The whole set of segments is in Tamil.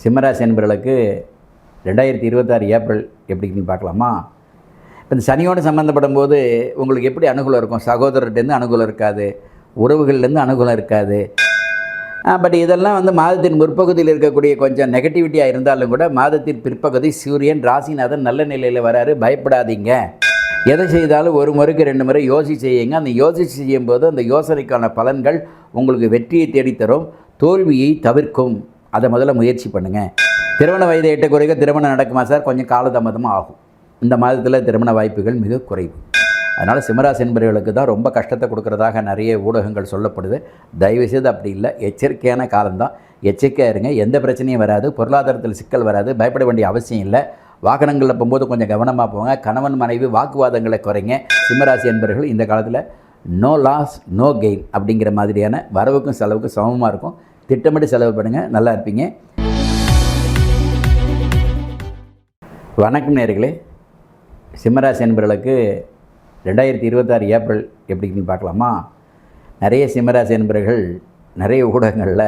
சிம்மராசி என்பவர்களுக்கு 2026 ஏப்ரல் எப்படின்னு பார்க்கலாமா? இந்த சனியோடு சம்மந்தப்படும் போது உங்களுக்கு எப்படி அனுகூலம் இருக்கும்? சகோதரர்கிட்டேருந்து அனுகூலம் இருக்காது, உறவுகள்லேருந்து அனுகூலம் இருக்காது. பட் இதெல்லாம் மாதத்தின் முற்பகுதியில் இருக்கக்கூடிய கொஞ்சம் நெகட்டிவிட்டியாக இருந்தாலும் கூட மாதத்தின் பிற்பகுதி சூரியன் ராசிநாதன் நல்ல நிலையில் வராரு. பயப்படாதீங்க. எதை செய்தாலும் ஒரு முறைக்கு 2 முறை யோசிச்சு செய்யுங்க. அந்த யோசிச்சு செய்யும்போது அந்த யோசனைக்கான பலன்கள் உங்களுக்கு வெற்றியை தேடித்தரும், தோல்வியை தவிர்க்கும். அதை முதல்ல முயற்சி பண்ணுங்கள். திருமண வயதை எட்ட குறைக்க திருமணம் நடக்குமா சார்? கொஞ்சம் காலதாமதமாக ஆகும். இந்த மாதத்தில் திருமண வாய்ப்புகள் மிக குறைவு. அதனால் சிம்மராசி என்பவர்களுக்கு தான் ரொம்ப கஷ்டத்தை கொடுக்குறதாக நிறைய ஊடகங்கள் சொல்லப்படுது. தயவுசெய்து அப்படி இல்லை, எச்சரிக்கையான காலம்தான். எச்சரிக்கையாக இருங்க. எந்த பிரச்சனையும் வராது, பொருளாதாரத்தில் சிக்கல் வராது, பயப்பட வேண்டிய அவசியம் இல்லை. வாகனங்களில் போகும்போது கொஞ்சம் கவனமாக போங்க. கணவன் மனைவி வாக்குவாதங்களை குறைங்க. சிம்மராசி என்பவர்கள் இந்த காலத்தில் நோ லாஸ் நோ கெயின் அப்படிங்கிற மாதிரியான வரவுக்கும் செலவுக்கும் சமமாக இருக்கும். திட்டமிட்டு செலவு பண்ணுங்கள், நல்லா இருப்பீங்க. வணக்கம் நேயர்களே. சிம்மராசி என்பவர்களுக்கு 2026 ஏப்ரல் எப்படின்னு பார்க்கலாமா? நிறைய சிம்மராசி என்பவர்கள் நிறைய ஊடகங்களில்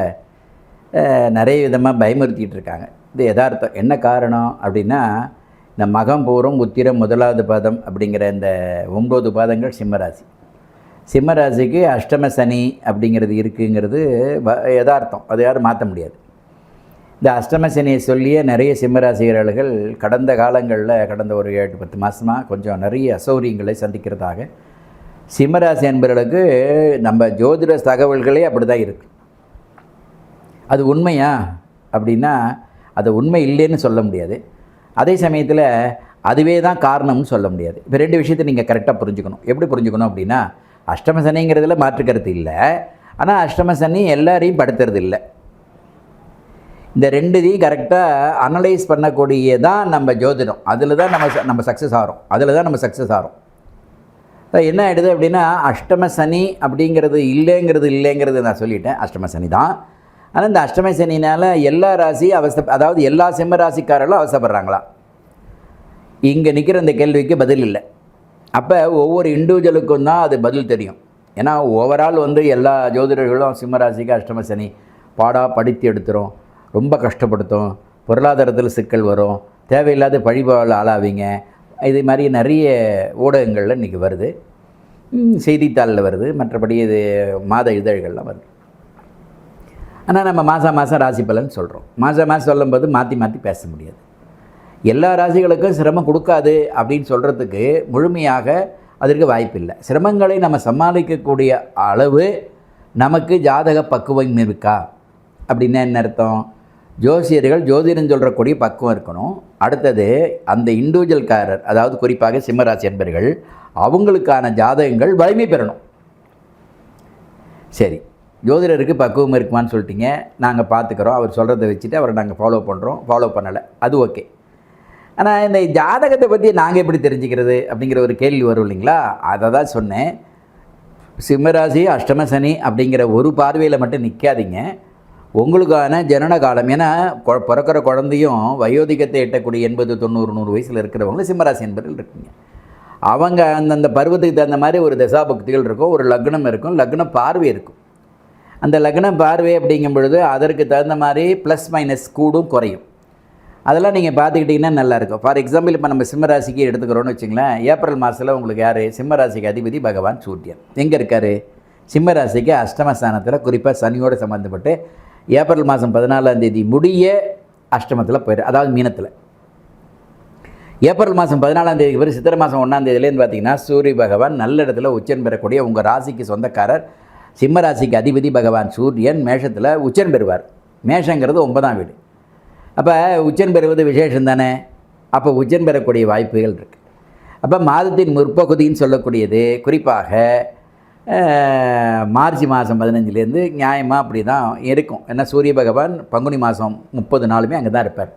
நிறைய விதமாக பயமுறுத்திகிட்டு இருக்காங்க. இது யதார்த்தம். என்ன காரணம் அப்படின்னா, இந்த மகம் பூரம் உத்திரம் 1வது பாதம் அப்படிங்கிற இந்த 9 பாதங்கள் சிம்மராசி. சிம்மராசிக்கு அஷ்டம சனி அப்படிங்கிறது இருக்குங்கிறது யதார்த்தம். அது யாரும் மாற்ற முடியாது. இந்த அஷ்டம சனியை சொல்லிய நிறைய சிம்மராசிகர்கள் கடந்த காலங்களில் கடந்த ஒரு 7-10 மாதமாக கொஞ்சம் நிறைய அசௌரியங்களை சந்திக்கிறதாக சிம்மராசி என்பவர்களுக்கு நம்ம ஜோதிட தகவல்களே அப்படி தான் இருக்குது. அது உண்மையா அப்படின்னா அது உண்மை இல்லைன்னு சொல்ல முடியாது. அதே சமயத்தில் அதுவே தான் காரணம்னு சொல்ல முடியாது. இப்போ 2 விஷயத்தை நீங்கள் கரெக்டாக புரிஞ்சுக்கணும். எப்படி புரிஞ்சுக்கணும் அப்படின்னா, அஷ்டம சனிங்கிறதுல மாற்றுக்கிறது இல்லை, ஆனால் அஷ்டம சனி எல்லாரையும் படுத்துறது இல்லை. இந்த 2இதையும் கரெக்டாக அனலைஸ் பண்ணக்கூடியதான் நம்ம ஜோதிடம். அதில் தான் நம்ம சக்ஸஸ் ஆகிறோம். என்ன ஆகிடுது அப்படின்னா, அஷ்டம சனி அப்படிங்கிறது இல்லைங்கிறது நான் சொல்லிட்டேன். அஷ்டம சனி தான். ஆனால் இந்த அஷ்டம சனினால் எல்லா ராசியும் அதாவது எல்லா சிம்ம ராசிக்காரர்களும் அவசப்படுறாங்களா? இங்கே நிற்கிற இந்த கேள்விக்கு பதில் இல்லை. அப்போ ஒவ்வொரு இண்டிவிஜுவலுக்கும் தான் அது பதில் தெரியும். ஏன்னா ஓவரால் எல்லா ஜோதிடர்களும் சிம்மராசிக்கு அஷ்டம சனி படுத்தி எடுத்துரும், ரொம்ப கஷ்டப்படுத்தும், பொருளாதாரத்தில் சிக்கல் வரும், தேவையில்லாத பழிபால் ஆளாவீங்க. இது மாதிரி நிறைய ஊடகங்களில் இன்றைக்கி வருது, செய்தித்தாளில் வருது, மற்றபடி இது மாத இதழ்கள்லாம் வருது. ஆனால் நம்ம மாதம் ராசி பலன் சொல்கிறோம். மாதம் சொல்லும்போது மாற்றி பேச முடியாது. எல்லா ராசிகளுக்கும் சிரமம் கொடுக்காது அப்படின்னு சொல்கிறதுக்கு முழுமையாக அதற்கு வாய்ப்பு இல்லை. சிரமங்களை நம்ம சமாளிக்கக்கூடிய அளவு நமக்கு ஜாதக பக்குவம் இருக்கா அப்படின்னா என்ன அர்த்தம்? ஜோதிடம் சொல்கிறக்கூடிய பக்குவம் இருக்கணும். அடுத்தது அந்த இண்டிவிஜுவல்காரர், அதாவது குறிப்பாக சிம்மராசி என்பர்கள், அவங்களுக்கான ஜாதகங்கள் வலிமை பெறணும். சரி, ஜோதிடருக்கு பக்குவம் இருக்குமான்னு சொல்லிட்டீங்க, நாங்கள் பார்த்துக்குறோம், அவர் சொல்கிறத வச்சுட்டு அவரை நாங்கள் ஃபாலோ பண்ணலை, அது ஓகே. ஆனால் இந்த ஜாதகத்தை பற்றி நாங்கள் எப்படி தெரிஞ்சுக்கிறது அப்படிங்கிற ஒரு கேள்வி வரும் இல்லைங்களா? அதை தான் சொன்னேன். சிம்மராசி அஷ்டம சனி அப்படிங்கிற ஒரு பார்வையில் மட்டும் நிற்காதீங்க. உங்களுக்கான ஜனன காலம், ஏன்னா பிறக்கிற குழந்தையும் வயோதிகத்தை எட்டக்கூடிய 80, 90, 100 வயசில் இருக்கிறவங்களும் சிம்மராசி என்பவர்கள் இருக்குங்க. அவங்க அந்தந்த பருவத்துக்கு தகுந்த மாதிரி ஒரு தசாபக்திகள் இருக்கும், ஒரு லக்னம் இருக்கும், லக்ன பார்வை இருக்கும். அந்த லக்ன பார்வை அப்படிங்கும் பொழுது அதற்கு தகுந்த மாதிரி ப்ளஸ் மைனஸ் கூடும் குறையும். அதெல்லாம் நீங்கள் பார்த்துக்கிட்டிங்கன்னா நல்லாயிருக்கும். ஃபார் எக்ஸாம்பிள் இப்போ நம்ம சிம்மராசிக்கு எடுத்துக்கிறோன்னு வச்சுங்களேன். ஏப்ரல் மாதத்தில் உங்களுக்கு யார்? சிம்மராசிக்கு அதிபதி பகவான் சூரியன் எங்கே இருக்கார்? சிம்மராசிக்கு அஷ்டமஸ்தானத்தில், குறிப்பாக சனியோடு சம்மந்தப்பட்டு ஏப்ரல் மாதம் 14ஆம் தேதி முடிய அஷ்டமத்தில் போயிடும், அதாவது மீனத்தில். ஏப்ரல் மாதம் 14ஆம் தேதிக்கு பிறகு சித்திரை மாதம் 1ஆம் தேதியிலேருந்து பார்த்தீங்கன்னா சூரிய பகவான் நல்ல இடத்துல உச்சம் பெறக்கூடிய உங்கள் ராசிக்கு சொந்தக்காரர் சிம்ம ராசிக்கு அதிபதி பகவான் சூரியன் மேஷத்தில் உச்சம் பெறுவார். மேஷங்கிறது 9ஆம் வீடு. அப்போ உச்சம் பெறுவது விசேஷம் தானே. அப்போ உச்சம் பெறக்கூடிய வாய்ப்புகள் இருக்குது. அப்போ மாதத்தின் முற்பகுதின்னு சொல்லக்கூடியது குறிப்பாக மார்ச் மாதம் 15லேருந்து நியாயமாக அப்படி தான் இருக்கும். ஏன்னா சூரிய பகவான் பங்குனி மாதம் 30 நாளுமே அங்கே தான் இருப்பார்.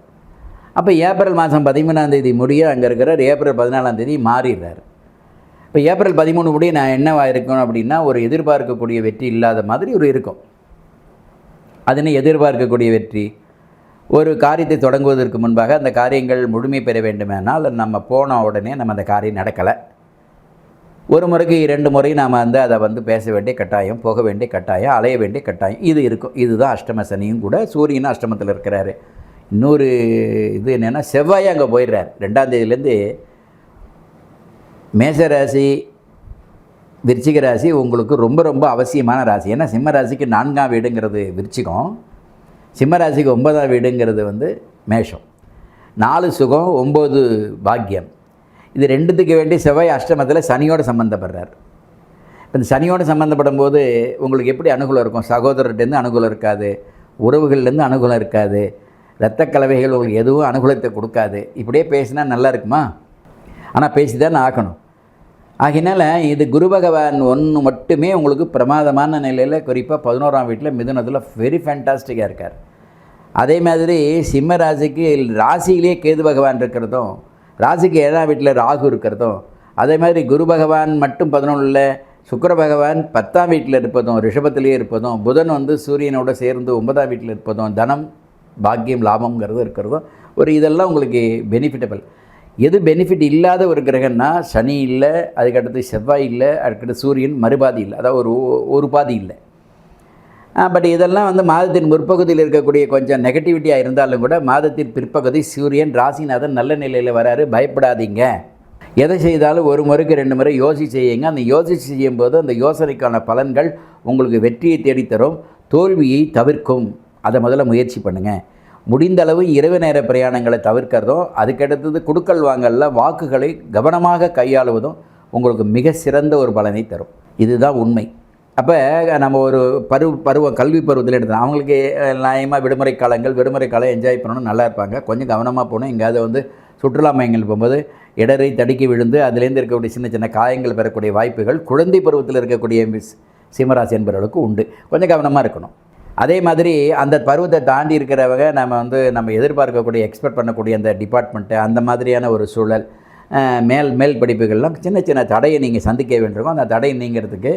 அப்போ ஏப்ரல் மாதம் 13ஆம் தேதி முடிய அங்கே இருக்கிறார். ஏப்ரல் 14ஆம் தேதி மாறிடுறார். இப்போ ஏப்ரல் 13 முடிய நான் என்னவாக இருக்கணும் அப்படின்னா, ஒரு எதிர்பார்க்கக்கூடிய வெற்றி இல்லாத மாதிரி ஒரு இருக்கும். அதனை எதிர்பார்க்கக்கூடிய வெற்றி, ஒரு காரியத்தை தொடங்குவதற்கு முன்பாக அந்த காரியங்கள் முழுமை பெற வேண்டுமானால் நம்ம போன உடனே நம்ம அந்த காரியம் நடக்கலை. ஒரு முறைக்கு 2 முறை நாம் அதை பேச வேண்டிய கட்டாயம், போக வேண்டிய கட்டாயம், அலைய வேண்டிய கட்டாயம் இது இருக்கும். இதுதான் அஷ்டம சனியும் கூட. சூரியனும் அஷ்டமத்தில் இருக்கிறாரு. இன்னொரு இது என்னென்னா செவ்வாய் அங்கே போயிடுறார். 2ஆம் தேதியிலேருந்து மேசராசி விருச்சிக ராசி உங்களுக்கு ரொம்ப ரொம்ப அவசியமான ராசி. ஏன்னா சிம்ம ராசிக்கு 4ஆம் வீடுங்கிறது விருச்சிகம், சிம்ம ராசிக்கு 9ஆம் வீடுங்கிறது மேஷம். 4 சுகம் 9 பாக்கியம். இது ரெண்டுத்துக்கு வேண்டி செவ்வாய் அஷ்டமத்தில் சனியோடு சம்மந்தப்படுறார். இப்போ இந்த சனியோடு சம்மந்தப்படும் போது உங்களுக்கு எப்படி அனுகூலம் இருக்கும்? சகோதரர்கிட்டேருந்து அனுகூலம் இருக்காது, உறவுகள்லேருந்து அனுகூலம் இருக்காது, இரத்த கலவைகள் உங்களுக்கு எதுவும் அனுகூலத்தை கொடுக்காது. இப்படியே பேசினா நல்லா இருக்குமா? ஆனால் பேசி தான் ஆக்கணும். ஆகினால இது குரு பகவான் ஒன்று மட்டுமே உங்களுக்கு பிரமாதமான நிலையில், குறிப்பாக 11ஆம் வீட்டில் மிதுனத்தில் வெரி ஃபேண்டாஸ்டிக்காக இருக்கார். அதே மாதிரி சிம்ம ராசிக்கு ராசியிலே கேது பகவான் இருக்கிறதும், ராசிக்கு 7ஆம் வீட்டில் ராகு இருக்கிறதும், அதே மாதிரி குரு பகவான் மட்டும் 11ல், சுக்கிர பகவான் 10ஆம் வீட்டில் இருப்பதும், ரிஷபத்திலே இருப்பதும், புதன் சூரியனோட சேர்ந்து 9ஆம் வீட்டில் இருப்பதும், தனம் பாக்கியம் லாபம்ங்கிறது இருக்கிறதும் ஒரு இதெல்லாம் உங்களுக்கு பெனிஃபிட்டபிள். எது பெனிஃபிட் இல்லாத ஒரு கிரகம்னா சனி இல்லை, அதுக்கடுத்து செவ்வாய் இல்லை, அதுக்கடுத்து சூரியன் மறுபாதி இல்லை, அதாவது ஒரு பாதி இல்லை. பட் இதெல்லாம் மாதத்தின் முற்பகுதியில் இருக்கக்கூடிய கொஞ்சம் நெகட்டிவிட்டியாக இருந்தாலும் கூட மாதத்தின் பிற்பகுதி சூரியன் ராசிநாதன் நல்ல நிலையில் வராரு. பயப்படாதீங்க. எதை செய்தாலும் ஒரு முறைக்கு 2 முறை யோசிச்சு செய்யுங்க. அந்த யோசிச்சு செய்யும்போது அந்த யோசனைக்கான பலன்கள் உங்களுக்கு வெற்றியை தேடித்தரும், தோல்வியை தவிர்க்கும். அதை முதல்ல முயற்சி பண்ணுங்கள். முடிந்தளவு இரவு நேர பிரயாணங்களை தவிர்க்கிறதும், அதுக்கடுத்தது கொடுக்கல் வாங்கல வாக்குகளை கவனமாக கையாளுவதும் உங்களுக்கு மிக சிறந்த ஒரு பலனை தரும். இதுதான் உண்மை. அப்போ நம்ம ஒரு பருவம் கல்வி பருவத்தில் எடுத்தோம், அவங்களுக்கு நியாயமாக விடுமுறை காலம் என்ஜாய் பண்ணணும், நல்லா இருப்பாங்க. கொஞ்சம் கவனமாக போகணும். எங்கேயாவது சுற்றுலா மையங்கள் போகும்போது இடரை தடுக்கி விழுந்து அதுலேருந்து இருக்கக்கூடிய சின்ன சின்ன காயங்கள் பெறக்கூடிய வாய்ப்புகள் குழந்தை பருவத்தில் இருக்கக்கூடிய சிம்மராசி என்பவர்களுக்கு உண்டு. கொஞ்சம் கவனமாக இருக்கணும். அதே மாதிரி அந்த பருவத்தை தாண்டி இருக்கிறவங்க நம்ம எதிர்பார்க்கக்கூடிய எக்ஸ்பெக்ட் பண்ணக்கூடிய அந்த டிபார்ட்மெண்ட்டு, அந்த மாதிரியான ஒரு சூழல், மேல் படிப்புகள்லாம் சின்ன சின்ன தடையை நீங்கள் சந்திக்க வேண்டியிருக்கும். அந்த தடையை நீங்கிறதுக்கு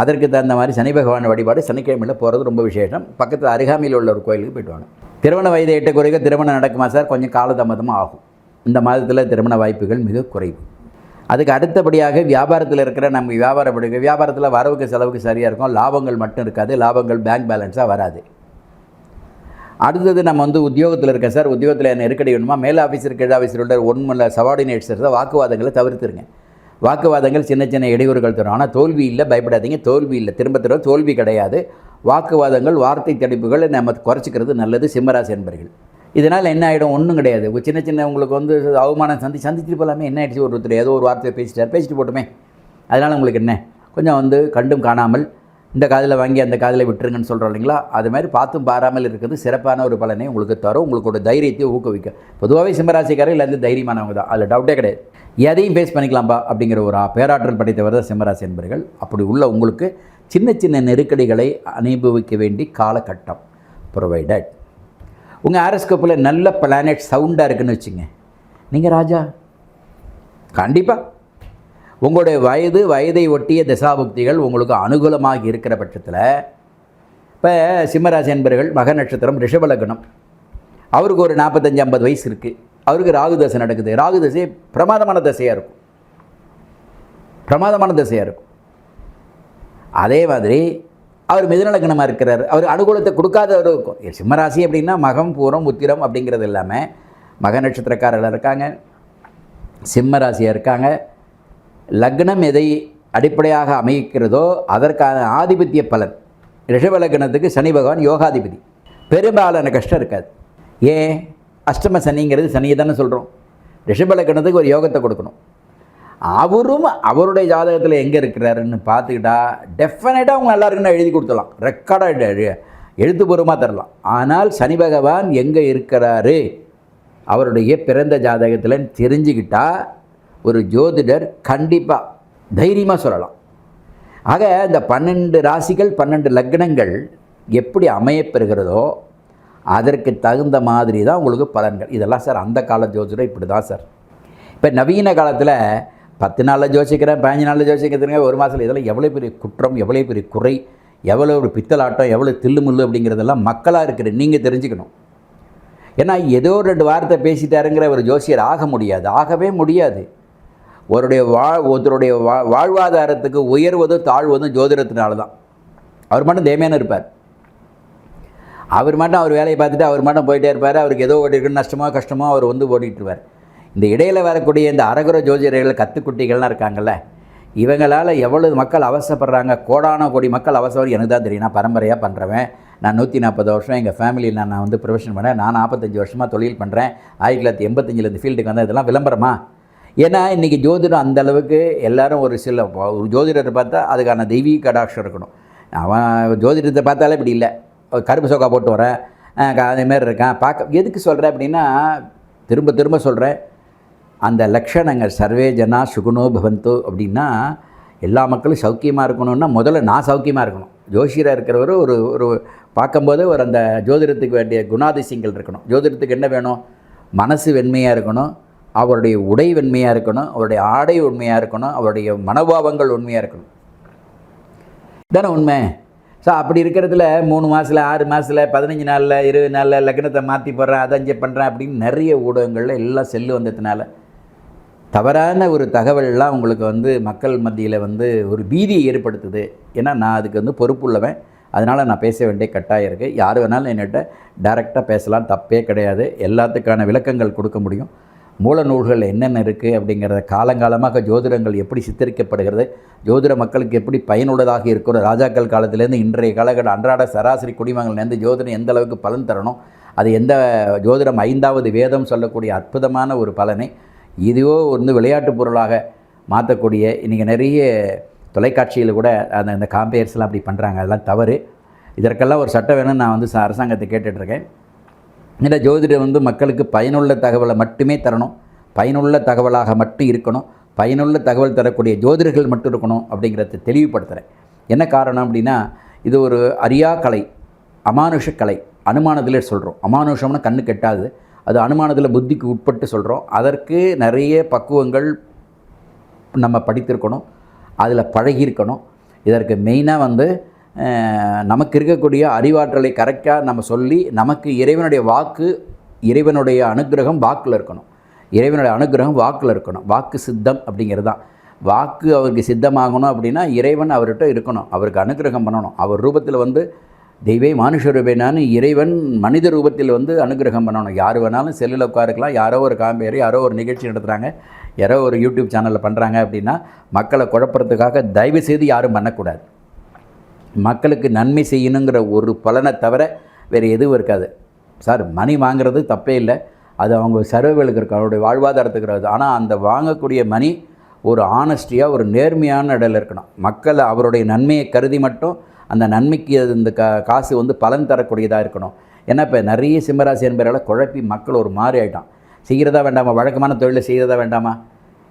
அதற்கு தகுந்த மாதிரி சனி பகவான் வழிபாடு சனிக்கிழமையில் போகிறது ரொம்ப விசேஷம். பக்கத்தில் அருகாமையில் உள்ள ஒரு கோயிலுக்கு போய்ட்டு வாங்க. திருமண வயதை எட்ட குறைக்க திருமணம் நடக்குமா சார்? கொஞ்சம் காலதாமதமாக ஆகும். இந்த மாதத்தில் திருமண வாய்ப்புகள் மிக குறைவு. அதுக்கு அடுத்தபடியாக வியாபாரத்தில் இருக்கிற நம்ம வியாபாரத்தில் வரவுக்கு செலவுக்கு சரியாக இருக்கும், லாபங்கள் மட்டும் இருக்காது, லாபங்கள் பேங்க் பேலன்ஸாக வராது. அடுத்தது நம்ம உத்தியோகத்தில் இருக்க சார், உத்தியோகத்தில் என்ன நெருக்கடி வேணுமா? மேல் ஆஃபீஸர் கீழ் ஆஃபீஸர் உள்ள ஒன்றும் சபார்டினேட்ஸ் வாக்குவாதங்களை தவிர்த்துருங்க. வாக்குவாதங்கள் சின்ன சின்ன இடையூறுகள் தரும். ஆனால் தோல்வி இல்லை, பயப்படாதீங்க. தோல்வி இல்லை, திரும்ப தோல்வி கிடையாது. வாக்குவாதங்கள் வார்த்தை தடிப்புகள் நம்ம குறைச்சிக்கிறது நல்லது சிம்மராசி என்பர்கள். இதனால் என்ன ஆகிடும்? ஒன்றும் கிடையாது. சின்ன சின்ன உங்களுக்கு அவமானம் சந்திச்சுட்டு போகலாமே. என்ன ஆகிடுச்சு? ஒருத்தர் ஏதோ ஒரு வார்த்தையை பேசிட்டு போட்டுமே. அதனால் உங்களுக்கு என்ன கொஞ்சம் கண்டும் காணாமல் இந்த காதில் வாங்கி அந்த காதில் விட்டுருங்கன்னு சொல்கிறோம் இல்லைங்களா? அது மாதிரி பார்த்தும் பாராமல் இருக்கிறது சிறப்பான ஒரு பலனை உங்களுக்கு தரும். உங்களுக்கோட தைரியத்தை ஊக்குவிக்கும். பொதுவாகவே சிம்மராசிக்காரர் எல்லாத்தையும் தைரியமானவங்க தான், அதில் டவுட்டே கிடையாது. எதையும் ஃபேஸ் பண்ணிக்கலாம்ப்பா அப்படிங்கிற ஒரு பேராற்றல் படைத்தவர் தான் சிம்மராசி என்பர்கள். அப்படி உள்ள உங்களுக்கு சின்ன சின்ன நெருக்கடிகளை அனுபவிக்க வேண்டி காலகட்டம் ப்ரொவைடட். உங்கள் ஆரோஸ்கோப்பில் நல்ல பிளானட் சவுண்டாக இருக்குன்னு வச்சுங்க, நீங்கள் ராஜா. கண்டிப்பாக உங்களுடைய வயதை ஒட்டிய தசாபுக்திகள் உங்களுக்கு அனுகூலமாக இருக்கிற பட்சத்தில், இப்போ சிம்மராசி என்பர்கள் மக நட்சத்திரம் ரிஷப லக்னம், அவருக்கு ஒரு 45-50 வயசு இருக்குது. அவருக்கு ராகு தசை நடக்குது. ராகு தசை பிரமாதமான தசையாக இருக்கும். அதே மாதிரி அவர் மிதுன லக்னமாக இருக்கிறார். அவர் அனுகூலத்தை கொடுக்காதவரும் இருக்கும். சிம்மராசி அப்படின்னா மகம் பூரம் உத்திரம் அப்படிங்கிறது இல்லாமல் மக நட்சத்திரக்காரர்கள் இருக்காங்க, சிம்ம ராசியாக இருக்காங்க. லக்னம் எதை அடிப்படையாக அமைக்கிறதோ அதற்கான ஆதிபத்திய பலன். ரிஷப லக்னத்துக்கு சனி பகவான் யோகாதிபதி. பெரும்பாலான கஷ்டம் இருக்காது. ஏன்? அஷ்டம சனிங்கிறது சனியை தானே சொல்கிறோம். ரிஷப லக்னத்துக்கு ஒரு யோகத்தை கொடுக்கணும். அவரும் அவருடைய ஜாதகத்தில் எங்கே இருக்கிறாருன்னு பார்த்துக்கிட்டா டெஃபினட்டாக அவங்க நல்லா இருக்குன்னு எழுதி கொடுத்துடலாம், ரெக்கார்டாக எழுத்துப்பூர்வமாக தரலாம். ஆனால் சனி பகவான் எங்கே இருக்கிறாரு அவருடைய பிறந்த ஜாதகத்தில் தெரிஞ்சுக்கிட்டால் ஒரு ஜோதிடர் கண்டிப்பாக தைரியமாக சொல்லலாம். ஆக இந்த 12 ராசிகள் 12 லக்னங்கள் எப்படி அமையப்பெறுகிறதோ அதற்கு தகுந்த மாதிரி தான் உங்களுக்கு பலன்கள். இதெல்லாம் சார் அந்த கால ஜோதிடம் இப்படி தான் சார். இப்போ நவீன காலத்தில் 10 நாளில் ஜோசிக்கிறேன், 15 நாளில் ஜோசிக்கிறதுங்க, ஒரு மாதத்தில் இதெல்லாம் எவ்வளோ பெரிய குற்றம், எவ்வளோ பெரிய குறை, எவ்வளோ ஒரு பித்தலாட்டம், எவ்வளோ தில்லுமுள்ளு அப்படிங்கிறதெல்லாம் மக்களாக இருக்கிற நீங்கள் தெரிஞ்சுக்கணும். ஏன்னா ஏதோ 2 வார்த்தை பேசிட்டாருங்கிற ஒரு ஜோசியர் ஆகவே முடியாது. ஒருத்தருடைய வாழ்வாதாரத்துக்கு உயர்வதும் தாழ்வதும் ஜோதிடத்தினால தான். அவர் மட்டும் தேமையான இருப்பார். அவர் மட்டும் அவர் வேலையை பார்த்துட்டு அவர் மட்டும் போயிட்டே இருப்பார். அவருக்கு ஏதோ ஓடிருக்குன்னு நஷ்டமோ கஷ்டமோ அவர் வந்து ஓடிட்டுருவார். இந்த இடையில் வரக்கூடிய இந்த அரகுர ஜோதிடர்கள் கத்துக்குட்டிகள்லாம் இருக்காங்கல்ல, இவங்களால் எவ்வளவு மக்கள் அவசப்படுறாங்க. கோடான கோடி மக்கள் அவசரம் எனக்கு தான் தெரியும். நான் பரம்பரையாக பண்ணுறவன். நான் 140 வருஷம் எங்கள் ஃபேமிலியில் நான் வந்து ப்ரொஃபஷன் பண்ணேன். நான் 45 வருஷமாக தொழில் பண்ணுறேன். 1985 இந்த ஃபீல்டுக்கு வந்தால் இதெல்லாம் விளம்பரமா? ஏன்னா இன்றைக்கி ஜோதிடம் அந்தளவுக்கு எல்லோரும் ஒரு ஜோதிடத்தை பார்த்தா அதுக்கான தெய்வீக கடாட்சம் இருக்கணும். அவன் ஜோதிடத்தை பார்த்தாலே இப்படி இல்லை, கருப்பு சோக்கா போட்டு வரேன், அதேமாரி இருக்கான் பார்க்க. எதுக்கு சொல்கிறேன் அப்படின்னா, திரும்ப திரும்ப சொல்கிறேன், அந்த லக்ஷணங்கள் சர்வே ஜனா சுகுணோ பவந்தோ அப்படின்னா எல்லா மக்களும் சௌக்கியமாக இருக்கணும்னா முதல்ல நான் சௌக்கியமாக இருக்கணும். ஜோசியராக இருக்கிறவர் ஒரு பார்க்கும்போது ஒரு அந்த ஜோதிடத்துக்கு வேண்டிய குணாதிசயங்கள் இருக்கணும். ஜோதிடத்துக்கு என்ன வேணும்? மனசு வெண்மையாக இருக்கணும், அவருடைய உடை வெண்மையாக இருக்கணும், அவருடைய ஆடை உண்மையாக இருக்கணும், அவருடைய மனோபாவங்கள் உண்மையாக இருக்கணும். தானே உண்மை? ஸோ அப்படி இருக்கிறதுல 3 மாதத்தில் 6 மாதத்தில் 15 நாளில் 20 நாளில் லக்னத்தை மாற்றி போடுறேன், அதை பண்ணுறேன் அப்படின்னு நிறைய ஊடகங்களில் எல்லாம் செல்லு வந்ததுனால தவறான ஒரு தகவல்லாம் உங்களுக்கு வந்து மக்கள் மத்தியில் வந்து ஒரு பீதியை ஏற்படுத்துது. ஏன்னா நான் அதுக்கு வந்து பொறுப்புள்ளவன். அதனால் நான் பேச வேண்டிய கட்டாயம் இருக்குது. யார் வேணாலும் என்கிட்ட டைரெக்டாக பேசலாம், தப்பே கிடையாது. எல்லாத்துக்கான விளக்கங்கள் கொடுக்க முடியும். மூல நூல்கள் என்னென்ன இருக்குது அப்படிங்கிறத காலங்காலமாக ஜோதிடங்கள் எப்படி சித்தரிக்கப்படுகிறது, ஜோதிட மக்களுக்கு எப்படி பயனுள்ளதாக இருக்கிற ராஜாக்கள் காலத்திலேருந்து இன்றைய காலகட்ட அன்றாட சராசரி குடிமகள்லேருந்து ஜோதிடம் எந்த அளவுக்கு பலன் தரணும், அது எந்த ஜோதிடம் 5வது வேதம் சொல்லக்கூடிய அற்புதமான ஒரு பலனை இதுவோ வந்து விளையாட்டு பொருளாக மாற்றக்கூடிய இன்றைக்கி நிறைய தொலைக்காட்சியில் கூட அந்த காம்பேர்ஸ்லாம் அப்படி பண்ணுறாங்க. அதெல்லாம் தவறு. இதற்கெல்லாம் ஒரு சட்டம் வேணும்னு நான் வந்து அரசாங்கத்தை கேட்டுட்ருக்கேன். இந்த ஜோதிடம் வந்து மக்களுக்கு பயனுள்ள தகவலை மட்டுமே தரணும், பயனுள்ள தகவலாக மட்டும் இருக்கணும், பயனுள்ள தகவல் தரக்கூடிய ஜோதிடர்கள் மட்டும் இருக்கணும் அப்படிங்கிறத தெளிவுபடுத்துகிறேன். என்ன காரணம் அப்படின்னா, இது ஒரு அரியா கலை, அமானுஷ கலை. அனுமானத்திலே சொல்கிறோம். அமானுஷம்னா கண்ணு கெட்டாது, அது அனுமானத்தில் புத்திக்கு உட்பட்டு சொல்கிறோம். அதற்கு நிறைய பக்குவங்கள் நம்ம படித்திருக்கணும், அதில் பழகியிருக்கணும். இதற்கு மெயினாக வந்து நமக்கு இருக்கக்கூடிய அறிவாற்றலை கரெக்டாக நம்ம சொல்லி, நமக்கு இறைவனுடைய வாக்கு, இறைவனுடைய அனுக்கிரகம் வாக்கில் இருக்கணும். இறைவனுடைய அனுக்கிரகம் வாக்கில் இருக்கணும். வாக்கு சித்தம் அப்படிங்கிறது தான். வாக்கு அவருக்கு சித்தமாகணும் அப்படின்னா இறைவன் அவர்கிட்ட இருக்கணும், அவருக்கு அனுக்கிரகம் பண்ணணும். அவர் ரூபத்தில் வந்து தெய்வே மானுஷ ரூபேனான்னு இறைவன் மனித ரூபத்தில் வந்து அனுகிரகம் பண்ணணும். யார் வேணாலும் செல்லில் உட்காருக்கலாம். யாரோ ஒரு காம்பேர், யாரோ ஒரு நிகழ்ச்சி நடத்துகிறாங்க, யாரோ ஒரு யூடியூப் சேனலில் பண்ணுறாங்க அப்படின்னா மக்களை குழப்பறதுக்காக தயவு செய்து யாரும் பண்ணக்கூடாது. மக்களுக்கு நன்மை செய்யணுங்கிற ஒரு பலனை தவிர வேறு எதுவும் இருக்காது. சார், மணி வாங்குறது தப்பே இல்லை, அது அவங்க சர்வைவலுக்கு இருக்கும், அவருடைய வாழ்வாதாரத்துக்கு இருக்காது. ஆனால் அந்த வாங்கக்கூடிய மணி ஒரு ஆனஸ்டியாக ஒரு நேர்மையான இடையில் இருக்கணும். மக்களை அவருடைய நன்மையை கருதி மட்டும் அந்த நன்மைக்கு இந்த காசு வந்து பலன் தரக்கூடியதாக இருக்கணும். ஏன்னா இப்போ நிறைய சிம்மராசி என்பவர்களை குழப்பி மக்கள் ஒரு மாறி ஆகிட்டான். செய்கிறதா வேண்டாமா, வழக்கமான தொழிலை செய்கிறதா வேண்டாமா,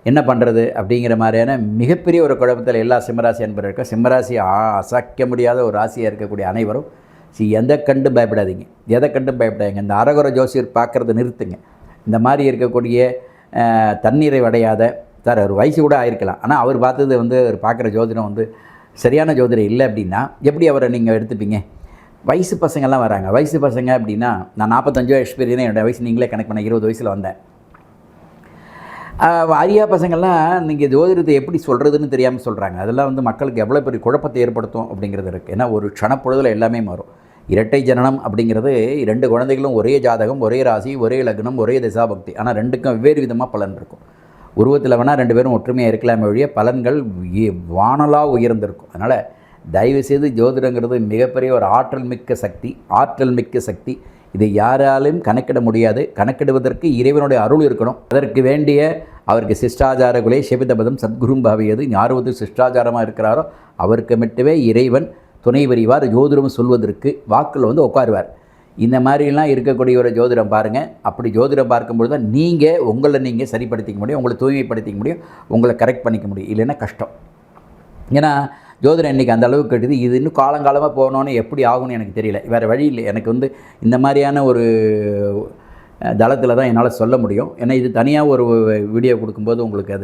என்ன பண்ணுறது அப்படிங்கிற மாதிரியான மிகப்பெரிய ஒரு குழப்பத்தில் எல்லா சிம்மராசி என்பவர்களுக்கும். சிம்மராசி அசைக்க முடியாத ஒரு ராசியாக இருக்கக்கூடிய அனைவரும் எதை கண்டு பயப்படாதீங்க, எதை கண்டும் பயப்படாதீங்க. இந்த அரகுர ஜோசியர் பார்க்குறத நிறுத்துங்க. இந்த மாதிரி இருக்கக்கூடிய தண்ணீரை அடையாத சார், ஒரு வயசு கூட ஆயிருக்கலாம், ஆனால் அவர் பார்த்தது வந்து அவர் பார்க்குற ஜோதிடம் வந்து சரியான ஜோதிடம் இல்லை அப்படின்னா எப்படி அவரை நீங்கள் எடுத்துப்பீங்க? வயசு பசங்கள்லாம் வராங்க. வயசு பசங்க அப்படின்னா நான் 45 எக்ஸ்பீரியன்ஸ், என்னோடய வயசு நீங்களே கணக்கு பண்ண 20 வயசில் வந்தேன். அரியா பசங்கள்லாம் நீங்கள் ஜோதிடத்தை எப்படி சொல்கிறதுன்னு தெரியாமல் சொல்கிறாங்க. அதெல்லாம் வந்து மக்களுக்கு எவ்வளோ பெரிய குழப்பத்தை ஏற்படுத்தும் அப்படிங்கிறது இருக்குது. ஏன்னா ஒரு க்ஷணப்பொழுதில் எல்லாமே மாறும். இரட்டை ஜனனம் அப்படிங்கிறது 2 குழந்தைகளும் ஒரே ஜாதகம், ஒரே ராசி, ஒரே லக்னம், ஒரே திசாபக்தி, ஆனால் 2க்கும் வெவ்வேறு விதமாக பலன் இருக்கும். உருவத்தில் வேணால் 2 பேரும் ஒற்றுமையாக இருக்கலாமே ஒழிய பலன்கள் வானலாக உயர்ந்திருக்கும். அதனால் தயவுசெய்து ஜோதிடங்கிறது மிகப்பெரிய ஒரு ஆற்றல் மிக்க சக்தி. இதை யாராலும் கணக்கிட முடியாது. கணக்கிடுவதற்கு இறைவனுடைய அருள் இருக்கணும். அதற்கு வேண்டிய அவருக்கு சிஷ்டாச்சார குலே செபிதபதம் சத்குரும் பாவியது. யார் வந்து சிஷ்டாச்சாரமாக இருக்கிறாரோ அவருக்கு மட்டுமே இறைவன் துணை புரிவார். ஜோதிடம் சொல்வதற்கு வாக்கில் வந்து உட்காருவார். இந்த மாதிரிலாம் இருக்கக்கூடிய ஒரு ஜோதிடம் பாருங்கள். அப்படி ஜோதிடம் பார்க்கும்பொழுது தான் நீங்கள் உங்களை நீங்கள் சரிப்படுத்திக்க முடியும், உங்களை தூய்மைப்படுத்திக்க முடியும், உங்களை கரெக்ட் பண்ணிக்க முடியும். இல்லைன்னா கஷ்டம். ஏன்னா ஜோதிடம் இன்றைக்கி அந்த அளவுக்கு கட்டுது. இது இன்னும் காலங்காலமாக போகணுன்னு எப்படி ஆகும்னு எனக்கு தெரியல. வேறு வழி இல்லை. எனக்கு வந்து இந்த மாதிரியான ஒரு தளத்தில் தான் என்னால் சொல்ல முடியும். ஏன்னா இது தனியாக ஒரு வீடியோ கொடுக்கும்போது உங்களுக்கு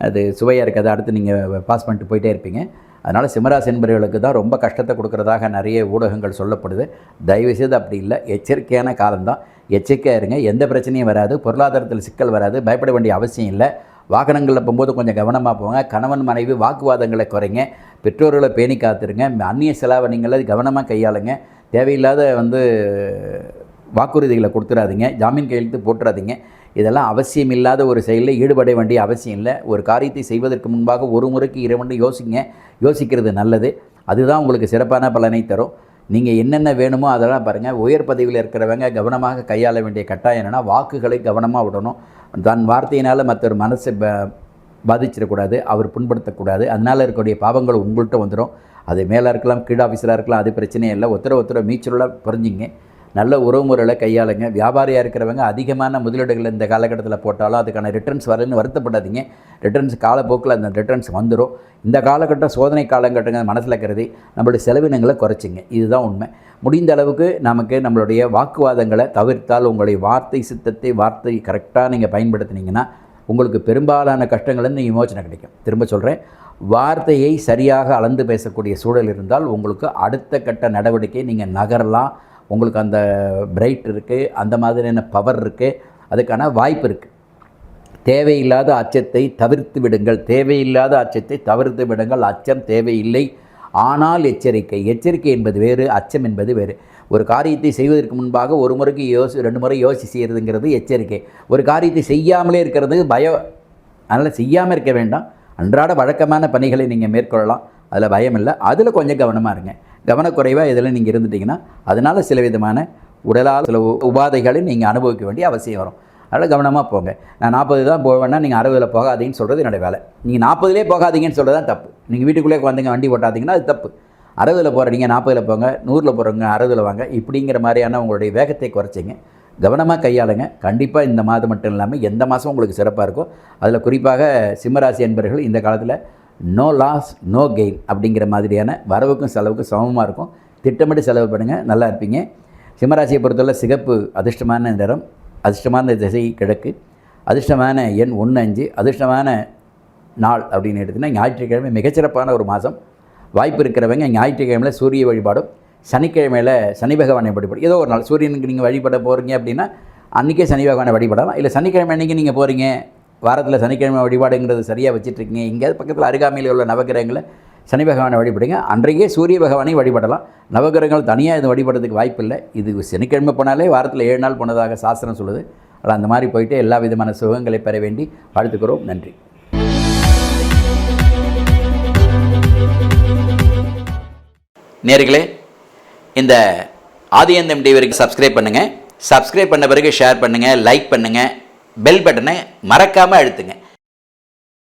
அது சுவையாக இருக்காது. அடுத்து நீங்கள் பாஸ் பண்ணிட்டு போயிட்டே இருப்பீங்க. அதனால் சிம்மராசி என்பவர்களுக்கு தான் ரொம்ப கஷ்டத்தை கொடுக்குறதாக நிறைய ஊடகங்கள் சொல்லப்படுது. தயவுசெய்து அப்படி இல்லை, எச்சரிக்கையான காலம்தான். எச்சரிக்கையாக இருங்க. எந்த பிரச்சனையும் வராது, பொருளாதாரத்தில் சிக்கல் வராது, பயப்பட வேண்டிய அவசியம் இல்லை. வாகனங்களில் போகும்போது கொஞ்சம் கவனமாக போங்க. கணவன் மனைவி வாக்குவாதங்களை குறைங்க. பெற்றோர்களை பேணி காத்துருங்க. அந்நிய செலவணிகளை கவனமாக கையாளுங்க. தேவையில்லாத வாக்குறுதிகளை கொடுத்துடாதீங்க, ஜாமீன் கையெழுத்து போட்டுறாதீங்க. இதெல்லாம் அவசியம் இல்லாத ஒரு செயலில் ஈடுபட வேண்டிய அவசியம் இல்லை. ஒரு காரியத்தை செய்வதற்கு முன்பாக ஒரு முறைக்கு 2 யோசிக்கிறது நல்லது. அதுதான் உங்களுக்கு சிறப்பான பலனை தரும். நீங்கள் என்னென்ன வேணுமோ அதெல்லாம் பாருங்கள். உயர் பதவியில் இருக்கிறவங்க கவனமாக கையாள வேண்டிய கட்டாயம் என்னென்னா, வாக்குகளை கவனமாக விடணும். தன் வார்த்தையினால் மற்றொரு மனசை பாதிச்சிடக்கூடாது, அவர் புண்படுத்தக்கூடாது. அதனால் இருக்கக்கூடிய பாவங்கள் உங்கள்கிட்ட வந்துடும். அது மேலே இருக்கலாம், கீழ் ஆஃபீஸராக இருக்கலாம், அது பிரச்சனையே இல்லை. ஒருத்தர மீச்சலாக புரிஞ்சிங்க, நல்ல உறவுமுறையில் கையாளுங்க. வியாபாரியாக இருக்கிறவங்க அதிகமான முதலீடுகள் இந்த காலகட்டத்தில் போட்டாலும் அதுக்கான ரிட்டர்ன்ஸ் வரலன்னு வருத்தப்படாதீங்க. ரிட்டர்ன்ஸ் காலப்போக்கில் அந்த ரிட்டர்ன்ஸ் வந்துடும். இந்த காலகட்டம் சோதனை காலகட்டங்கள் மனசில் இருக்கிறது. நம்மளுடைய செலவினங்களை குறைச்சிங்க, இதுதான் உண்மை. முடிந்த அளவுக்கு நமக்கு நம்மளுடைய வாக்குவாதங்களை தவிர்த்தால், உங்களுடைய வார்த்தை கரெக்டாக நீங்கள் பயன்படுத்தினீங்கன்னா உங்களுக்கு பெரும்பாலான கஷ்டங்கள்லேருந்து விமோசனை கிடைக்கும். திரும்ப சொல்கிறேன், வார்த்தையை சரியாக அளந்து பேசக்கூடிய சூழல் இருந்தால் உங்களுக்கு அடுத்த கட்ட நடவடிக்கை நீங்கள் நகரலாம். உங்களுக்கு அந்த பிரைட் இருக்குது, அந்த மாதிரியான பவர் இருக்குது, அதுக்கான வாய்ப்பு இருக்குது. தேவையில்லாத அச்சத்தை தவிர்த்து விடுங்கள். அச்சம் தேவையில்லை. ஆனால் எச்சரிக்கை என்பது வேறு, அச்சம் என்பது வேறு. ஒரு காரியத்தை செய்வதற்கு முன்பாக ஒரு முறைக்கு 2 முறை யோசி செய்கிறதுங்கிறது எச்சரிக்கை. ஒரு காரியத்தை செய்யாமலே இருக்கிறது பயம். அதனால் செய்யாமல் இருக்க வேண்டாம். அன்றாட வழக்கமான பணிகளை நீங்கள் மேற்கொள்ளலாம், அதில் பயம் இல்லை. அதில் கொஞ்சம் கவனமாக இருங்க. கவனக்குறைவாக இதில் நீங்கள் இருந்துட்டிங்கன்னா அதனால் சில விதமான உடலால் சில உபாதைகளை நீங்கள் அனுபவிக்க வேண்டிய அவசியம் வரும். அதனால் கவனமாக போங்க. நான் 40 தான் போவேன்னா நீங்கள் 60 போகாதீங்கன்னு சொல்கிறது என்னோடய வேலை. நீங்கள் 40 போகாதீங்கன்னு சொல்கிறது தான் தப்பு. நீங்கள் வீட்டுக்குள்ளே வந்தீங்க வண்டி ஓட்டாதீங்கன்னா அது தப்பு. 60 போகிறீங்க, 40 போங்க, 100 போகிறவங்க 60 வாங்க, இப்படிங்கிற மாதிரியான உங்களுடைய வேகத்தை குறைச்சிங்க. கவனமாக கையாளுங்க. கண்டிப்பாக இந்த மாதம் மட்டும் இல்லாமல் எந்த மாதம் உங்களுக்கு சிறப்பாக இருக்கும். அதில் குறிப்பாக சிம்மராசி என்பர்கள் இந்த காலத்தில் நோ லாஸ் நோ கெயின் அப்படிங்கிற மாதிரியான வரவுக்கும் செலவுக்கும் சமமாக இருக்கும். திட்டமிட்டு செலவு பண்ணுங்கள், நல்லா இருப்பீங்க. சிம்மராசியை பொறுத்தவரை சிகப்பு அதிர்ஷ்டமான நிறம், அதிர்ஷ்டமான திசை கிழக்கு, அதிர்ஷ்டமான எண் 15, அதிர்ஷ்டமான நாள் அப்படின்னு எடுத்திங்கன்னா ஞாயிற்றுக்கிழமை மிகச்சிறப்பான ஒரு மாதம். வாய்ப்பு இருக்கிறவங்க ஞாயிற்றுக்கிழமையில் சூரிய வழிபாடும், சனிக்கிழமையில் சனி பகவானை வழிபாடு, ஏதோ ஒரு நாள் சூரியனுக்கு நீங்கள் வழிபட போகிறீங்க அப்படின்னா அன்றைக்கே சனி பகவானை வழிபடலாம். இல்லை சனிக்கிழமை அன்றைக்கி நீங்கள் போகிறீங்க, வாரத்தில் சனிக்கிழமை வழிபாடுங்கிறது சரியாக வச்சுட்ருக்கீங்க, எங்கேயாவது பக்கத்தில் அருகாமையில் உள்ள நவகிரகங்களை சனி பகவானை வழிபடுங்க. அன்றைக்கே சூரிய பகவானை வழிபடலாம். நவகிரகங்கள் தனியாக இது வழிபடுறதுக்கு வாய்ப்பு இல்லை. இது சனிக்கிழமை போனாலே வாரத்தில் 7 நாள் போனதாக சாஸ்திரம் சொல்லுது. ஆனால் அந்த மாதிரி போயிட்டு எல்லா விதமான சுகங்களை பெற வேண்டி வாழ்த்துக்கிறோம். நன்றி. நேயர்களே, இந்த ஆதியந்தம் டிவிக்கு சப்ஸ்கிரைப் பண்ணுங்கள். சப்ஸ்கிரைப் பண்ண பிறகு ஷேர் பண்ணுங்கள், லைக் பண்ணுங்கள், பெல் பட்டனை மறக்காமல் அழுத்துங்க.